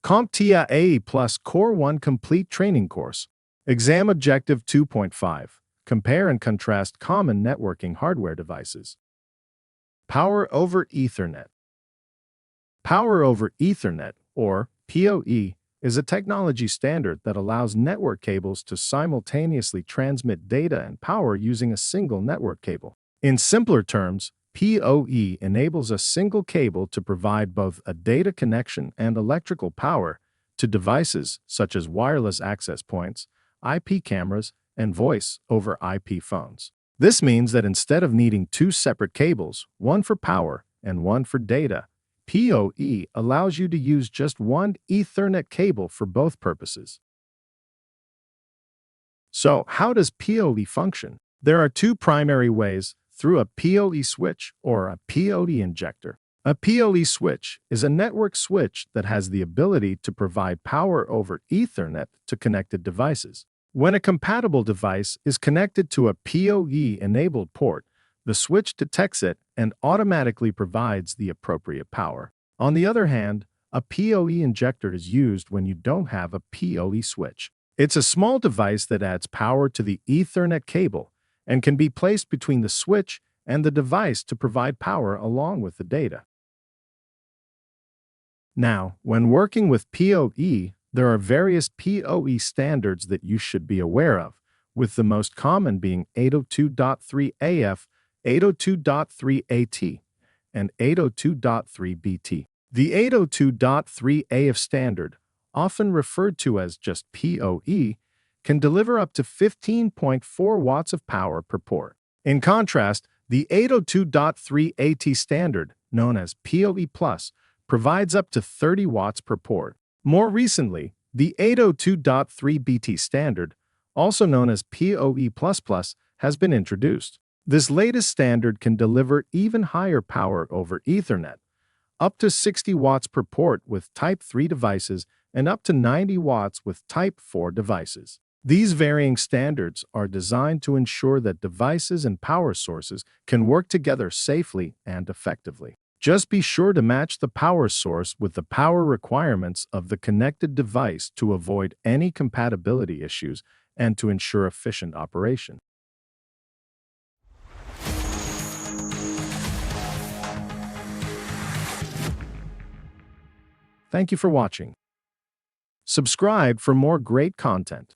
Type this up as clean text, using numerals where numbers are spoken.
CompTIA A Plus Core 1 Complete Training Course. Exam Objective 2.5. Compare and contrast common networking hardware devices. Power over Ethernet. Power over Ethernet, or PoE, is a technology standard that allows network cables to simultaneously transmit data and power using a single network cable. In simpler terms, PoE enables a single cable to provide both a data connection and electrical power to devices such as wireless access points, IP cameras, and voice over IP phones. This means that instead of needing two separate cables, one for power and one for data, PoE allows you to use just one Ethernet cable for both purposes. So, how does PoE function? There are two primary ways: through a PoE switch or a PoE injector. A PoE switch is a network switch that has the ability to provide power over Ethernet to connected devices. When a compatible device is connected to a PoE-enabled port, the switch detects it and automatically provides the appropriate power. On the other hand, a PoE injector is used when you don't have a PoE switch. It's a small device that adds power to the Ethernet cable and can be placed between the switch and the device to provide power along with the data. Now, when working with PoE, there are various PoE standards that you should be aware of, with the most common being 802.3AF, 802.3AT, and 802.3BT. The 802.3AF standard, often referred to as just PoE, can deliver up to 15.4 watts of power per port. In contrast, the 802.3AT standard, known as PoE+, provides up to 30 watts per port. More recently, the 802.3BT standard, also known as PoE++, has been introduced. This latest standard can deliver even higher power over Ethernet, up to 60 watts per port with Type 3 devices and up to 90 watts with Type 4 devices. These varying standards are designed to ensure that devices and power sources can work together safely and effectively. Just be sure to match the power source with the power requirements of the connected device to avoid any compatibility issues and to ensure efficient operation. Thank you for watching. Subscribe for more great content.